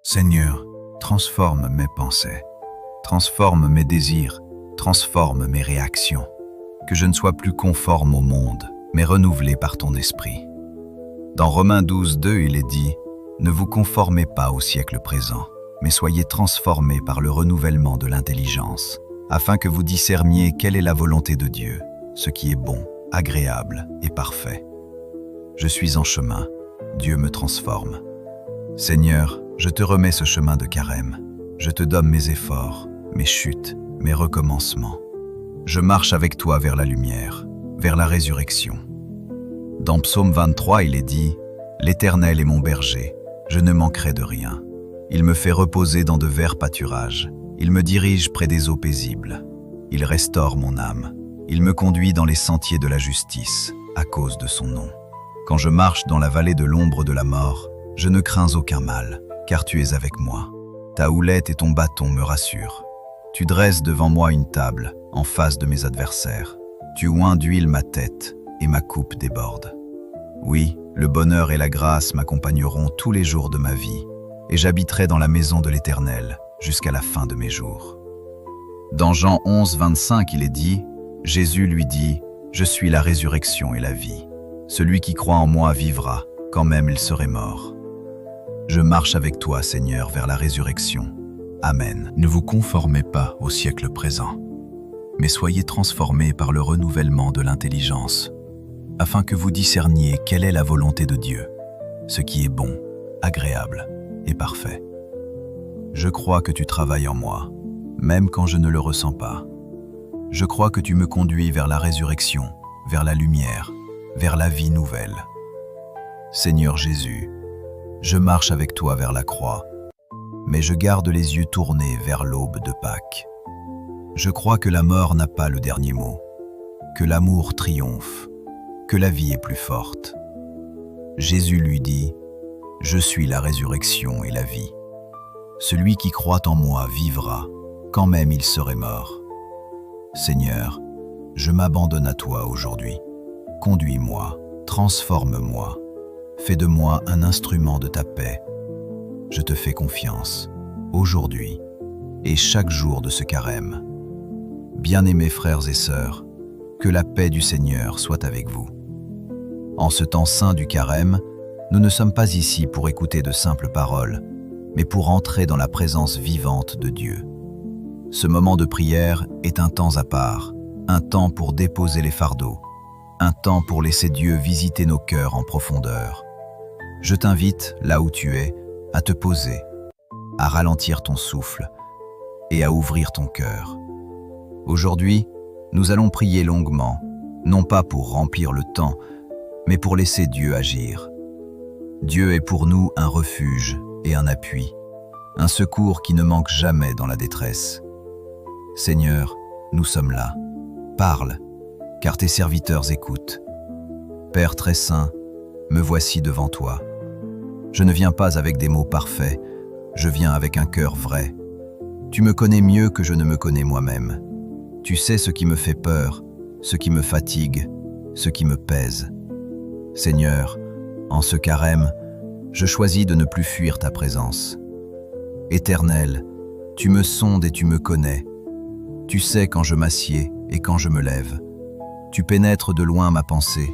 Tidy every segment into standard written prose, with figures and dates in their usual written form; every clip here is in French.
Seigneur, transforme mes pensées, transforme mes désirs, transforme mes réactions, que je ne sois plus conforme au monde, mais renouvelé par ton esprit. Dans Romains 12, 2, il est dit « Ne vous conformez pas au siècle présent, mais soyez transformés par le renouvellement de l'intelligence, afin que vous discerniez quelle est la volonté de Dieu, ce qui est bon, agréable et parfait. Je suis en chemin, Dieu me transforme. Seigneur, je te remets ce chemin de carême. Je te donne mes efforts, mes chutes, mes recommencements. Je marche avec toi vers la lumière, vers la résurrection. Dans Psaume 23, il est dit « L'Éternel est mon berger, je ne manquerai de rien. Il me fait reposer dans de verts pâturages. Il me dirige près des eaux paisibles. Il restaure mon âme. Il me conduit dans les sentiers de la justice, à cause de son nom. Quand je marche dans la vallée de l'ombre de la mort, je ne crains aucun mal, car tu es avec moi. Ta houlette et ton bâton me rassurent. Tu dresses devant moi une table, en face de mes adversaires. Tu oins d'huile ma tête, et ma coupe déborde. Oui, le bonheur et la grâce m'accompagneront tous les jours de ma vie, et j'habiterai dans la maison de l'Éternel jusqu'à la fin de mes jours. » Dans Jean 11, 25, il est dit « Jésus lui dit, je suis la résurrection et la vie. Celui qui croit en moi vivra, quand même il serait mort. » Je marche avec toi, Seigneur, vers la résurrection. Amen. Ne vous conformez pas au siècle présent, mais soyez transformés par le renouvellement de l'intelligence, afin que vous discerniez quelle est la volonté de Dieu, ce qui est bon, agréable et parfait. Je crois que tu travailles en moi, même quand je ne le ressens pas. Je crois que tu me conduis vers la résurrection, vers la lumière, vers la vie nouvelle. Seigneur Jésus, je marche avec toi vers la croix, mais je garde les yeux tournés vers l'aube de Pâques. Je crois que la mort n'a pas le dernier mot, que l'amour triomphe, que la vie est plus forte. Jésus lui dit « Je suis la résurrection et la vie. Celui qui croit en moi vivra, quand même il serait mort. Seigneur, je m'abandonne à toi aujourd'hui. Conduis-moi, transforme-moi. Fais de moi un instrument de ta paix. Je te fais confiance, aujourd'hui et chaque jour de ce carême. Bien-aimés frères et sœurs, que la paix du Seigneur soit avec vous. En ce temps saint du carême, nous ne sommes pas ici pour écouter de simples paroles, mais pour entrer dans la présence vivante de Dieu. Ce moment de prière est un temps à part, un temps pour déposer les fardeaux, un temps pour laisser Dieu visiter nos cœurs en profondeur. Je t'invite, là où tu es, à te poser, à ralentir ton souffle et à ouvrir ton cœur. Aujourd'hui, nous allons prier longuement, non pas pour remplir le temps, mais pour laisser Dieu agir. Dieu est pour nous un refuge et un appui, un secours qui ne manque jamais dans la détresse. Seigneur, nous sommes là. Parle, car tes serviteurs écoutent. Père très saint, me voici devant toi. Je ne viens pas avec des mots parfaits, je viens avec un cœur vrai. Tu me connais mieux que je ne me connais moi-même. Tu sais ce qui me fait peur, ce qui me fatigue, ce qui me pèse. Seigneur, en ce carême, je choisis de ne plus fuir ta présence. Éternel, tu me sondes et tu me connais. Tu sais quand je m'assieds et quand je me lève. Tu pénètres de loin ma pensée.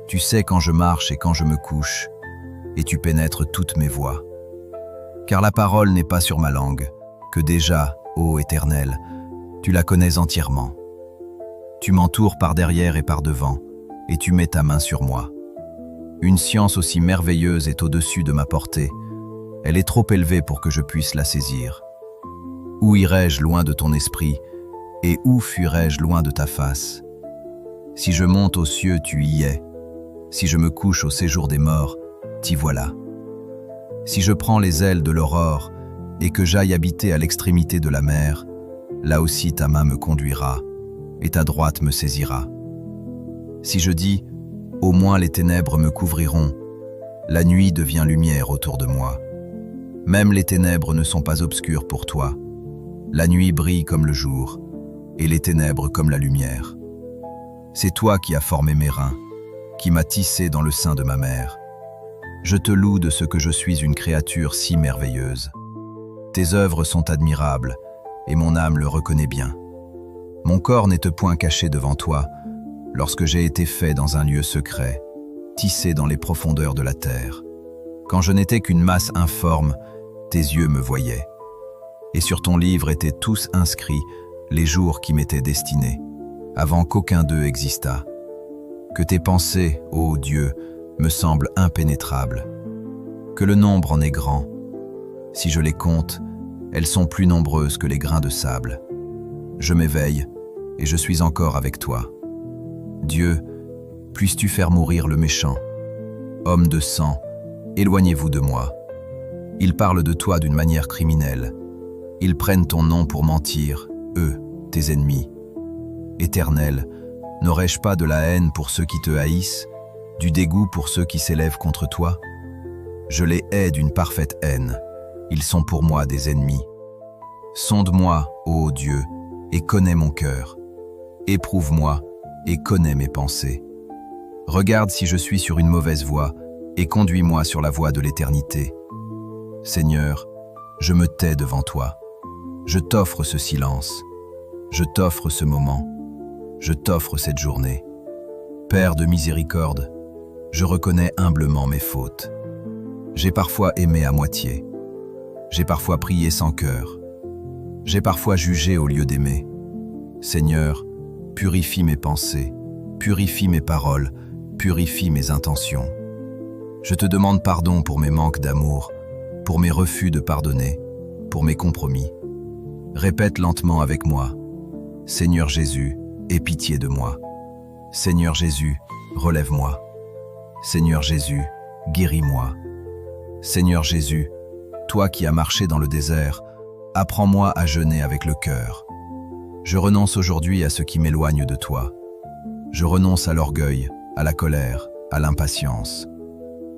Tu sais quand je marche et quand je me couche, et tu pénètres toutes mes voies. Car la parole n'est pas sur ma langue, que déjà, ô Éternel, tu la connais entièrement. Tu m'entoures par derrière et par devant, et tu mets ta main sur moi. Une science aussi merveilleuse est au-dessus de ma portée. Elle est trop élevée pour que je puisse la saisir. Où irai-je loin de ton esprit, et où fuirai-je loin de ta face? Si je monte aux cieux, tu y es. Si je me couche au séjour des morts, t'y voilà. Si je prends les ailes de l'aurore, et que j'aille habiter à l'extrémité de la mer, là aussi ta main me conduira, et ta droite me saisira. Si je dis, au moins les ténèbres me couvriront, la nuit devient lumière autour de moi. Même les ténèbres ne sont pas obscures pour toi. La nuit brille comme le jour, et les ténèbres comme la lumière. C'est toi qui as formé mes reins, qui m'as tissé dans le sein de ma mère. Je te loue de ce que je suis une créature si merveilleuse. Tes œuvres sont admirables, et mon âme le reconnaît bien. Mon corps n'est point caché devant toi, lorsque j'ai été fait dans un lieu secret, tissé dans les profondeurs de la terre. Quand je n'étais qu'une masse informe, tes yeux me voyaient. Et sur ton livre étaient tous inscrits les jours qui m'étaient destinés, avant qu'aucun d'eux existât. Que tes pensées, ô Dieu, me semblent impénétrables. Que le nombre en est grand. Si je les compte, elles sont plus nombreuses que les grains de sable. Je m'éveille, et je suis encore avec toi. Dieu, puisses-tu faire mourir le méchant. Homme de sang, éloignez-vous de moi. Ils parlent de toi d'une manière criminelle. Ils prennent ton nom pour mentir, eux, tes ennemis. Éternel, n'aurais-je pas de la haine pour ceux qui te haïssent, du dégoût pour ceux qui s'élèvent contre toi? Je les hais d'une parfaite haine. Ils sont pour moi des ennemis. Sonde-moi, ô Dieu, et connais mon cœur. Éprouve-moi et connais mes pensées. Regarde si je suis sur une mauvaise voie et conduis-moi sur la voie de l'éternité. Seigneur, je me tais devant toi. Je t'offre ce silence. Je t'offre ce moment. Je t'offre cette journée. Père de miséricorde, je reconnais humblement mes fautes. J'ai parfois aimé à moitié. J'ai parfois prié sans cœur. J'ai parfois jugé au lieu d'aimer. Seigneur, purifie mes pensées, purifie mes paroles, purifie mes intentions. Je te demande pardon pour mes manques d'amour, pour mes refus de pardonner, pour mes compromis. Répète lentement avec moi. Seigneur Jésus, aie pitié de moi. Seigneur Jésus, relève-moi. Seigneur Jésus, guéris-moi. Seigneur Jésus, toi qui as marché dans le désert, apprends-moi à jeûner avec le cœur. Je renonce aujourd'hui à ce qui m'éloigne de toi. Je renonce à l'orgueil, à la colère, à l'impatience.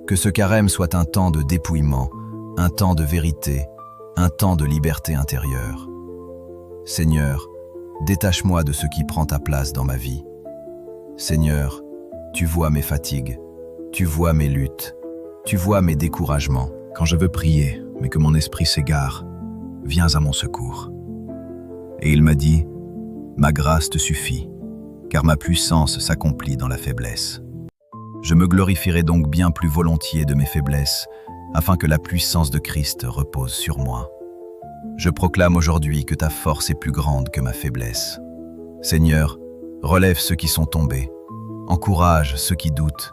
Que ce carême soit un temps de dépouillement, un temps de vérité, un temps de liberté intérieure. Seigneur, détache-moi de ce qui prend ta place dans ma vie. Seigneur, tu vois mes fatigues, tu vois mes luttes, tu vois mes découragements. Quand je veux prier, mais que mon esprit s'égare, viens à mon secours. Et il m'a dit, ma grâce te suffit, car ma puissance s'accomplit dans la faiblesse. Je me glorifierai donc bien plus volontiers de mes faiblesses, afin que la puissance de Christ repose sur moi. Je proclame aujourd'hui que ta force est plus grande que ma faiblesse. Seigneur, relève ceux qui sont tombés, encourage ceux qui doutent,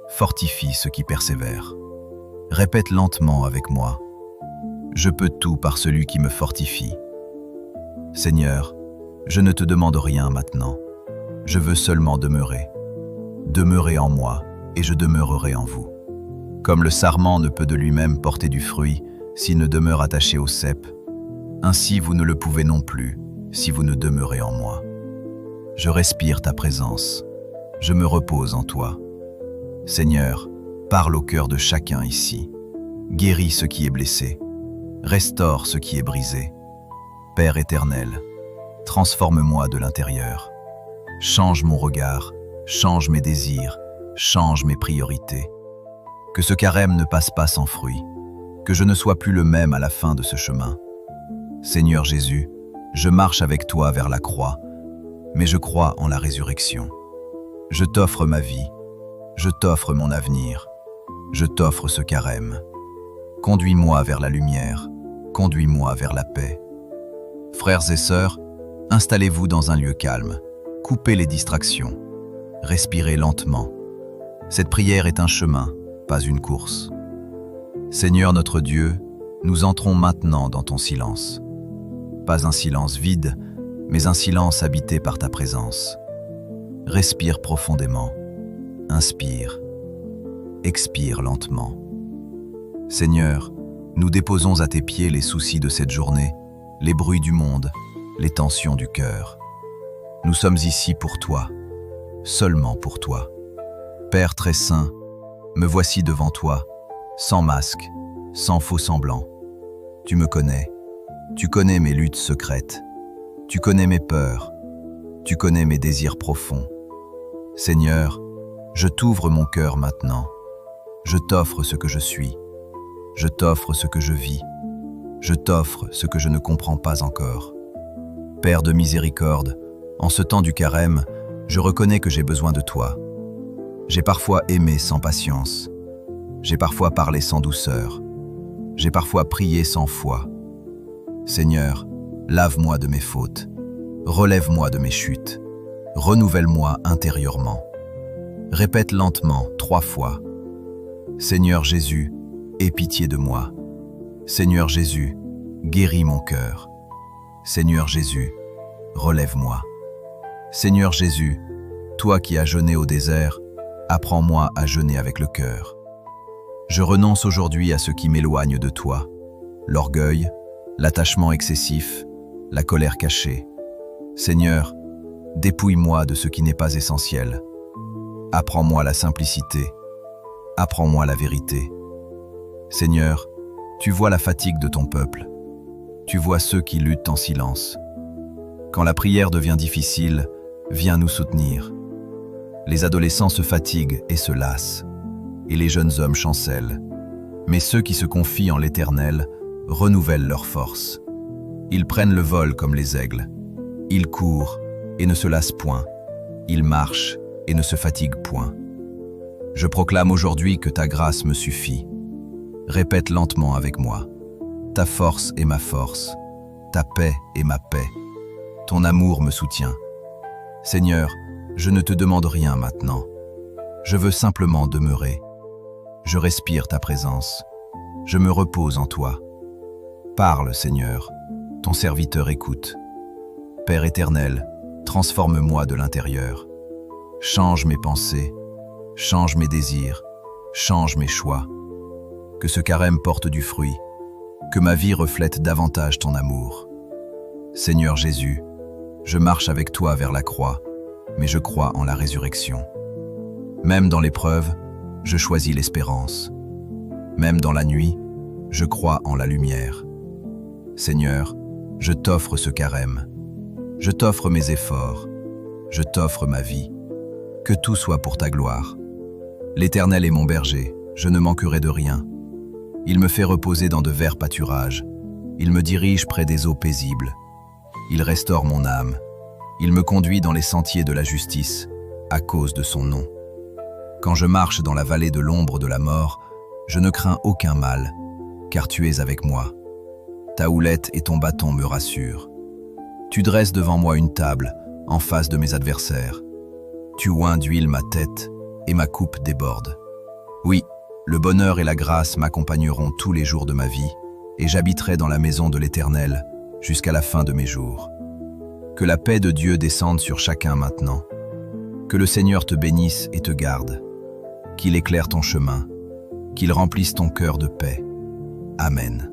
fortifie ceux qui persévèrent. Répète lentement avec moi. Je peux tout par celui qui me fortifie. Seigneur, je ne te demande rien maintenant. Je veux seulement demeurer. Demeurez en moi, et je demeurerai en vous. Comme le sarment ne peut de lui-même porter du fruit s'il ne demeure attaché au cep, ainsi vous ne le pouvez non plus si vous ne demeurez en moi. Je respire ta présence. Je me repose en toi. Seigneur, parle au cœur de chacun ici. Guéris ce qui est blessé. Restaure ce qui est brisé. Père éternel, transforme-moi de l'intérieur. Change mon regard, change mes désirs, change mes priorités. Que ce carême ne passe pas sans fruit, que je ne sois plus le même à la fin de ce chemin. Seigneur Jésus, je marche avec toi vers la croix, mais je crois en la résurrection. Je t'offre ma vie, je t'offre mon avenir, je t'offre ce carême. Conduis-moi vers la lumière, conduis-moi vers la paix. Frères et sœurs, installez-vous dans un lieu calme, coupez les distractions, respirez lentement. Cette prière est un chemin, pas une course. Seigneur notre Dieu, nous entrons maintenant dans ton silence. Pas un silence vide, mais un silence habité par ta présence. Respire profondément, inspire, expire lentement. Seigneur, nous déposons à tes pieds les soucis de cette journée, les bruits du monde, les tensions du cœur. Nous sommes ici pour toi, seulement pour toi. Père très saint, me voici devant toi, sans masque, sans faux semblant. Tu me connais, tu connais mes luttes secrètes, tu connais mes peurs, tu connais mes désirs profonds. Seigneur, je t'ouvre mon cœur maintenant. Je t'offre ce que je suis. Je t'offre ce que je vis. Je t'offre ce que je ne comprends pas encore. Père de miséricorde, en ce temps du carême, je reconnais que j'ai besoin de toi. J'ai parfois aimé sans patience. J'ai parfois parlé sans douceur. J'ai parfois prié sans foi. Seigneur, lave-moi de mes fautes. Relève-moi de mes chutes. Renouvelle-moi intérieurement. Répète lentement 3 fois. Seigneur Jésus, aie pitié de moi. Seigneur Jésus, guéris mon cœur. Seigneur Jésus, relève-moi. Seigneur Jésus, toi qui as jeûné au désert, apprends-moi à jeûner avec le cœur. Je renonce aujourd'hui à ce qui m'éloigne de toi, l'orgueil, l'attachement excessif, la colère cachée. Seigneur, dépouille-moi de ce qui n'est pas essentiel. Apprends-moi la simplicité. Apprends-moi la vérité. Seigneur, tu vois la fatigue de ton peuple. Tu vois ceux qui luttent en silence. Quand la prière devient difficile, viens nous soutenir. Les adolescents se fatiguent et se lassent, et les jeunes hommes chancellent. Mais ceux qui se confient en l'Éternel renouvellent leurs forces. Ils prennent le vol comme les aigles. Ils courent et ne se lassent point. Ils marchent et ne se fatiguent point. Je proclame aujourd'hui que ta grâce me suffit. Répète lentement avec moi. Ta force est ma force. Ta paix est ma paix. Ton amour me soutient. Seigneur, je ne te demande rien maintenant. Je veux simplement demeurer. Je respire ta présence. Je me repose en toi. Parle, Seigneur. Ton serviteur écoute. Père éternel, transforme-moi de l'intérieur. Change mes pensées, change mes désirs, change mes choix. Que ce carême porte du fruit, que ma vie reflète davantage ton amour. Seigneur Jésus, je marche avec toi vers la croix, mais je crois en la résurrection. Même dans l'épreuve, je choisis l'espérance. Même dans la nuit, je crois en la lumière. Seigneur, je t'offre ce carême. Je t'offre mes efforts. Je t'offre ma vie. Que tout soit pour ta gloire. L'Éternel est mon berger, je ne manquerai de rien. Il me fait reposer dans de verts pâturages. Il me dirige près des eaux paisibles. Il restaure mon âme. Il me conduit dans les sentiers de la justice, à cause de son nom. Quand je marche dans la vallée de l'ombre de la mort, je ne crains aucun mal, car tu es avec moi. Ta houlette et ton bâton me rassurent. Tu dresses devant moi une table, en face de mes adversaires. Tu oins d'huile ma tête, et ma coupe déborde. Oui, le bonheur et la grâce m'accompagneront tous les jours de ma vie, et j'habiterai dans la maison de l'Éternel jusqu'à la fin de mes jours. Que la paix de Dieu descende sur chacun maintenant. Que le Seigneur te bénisse et te garde. Qu'il éclaire ton chemin. Qu'il remplisse ton cœur de paix. Amen.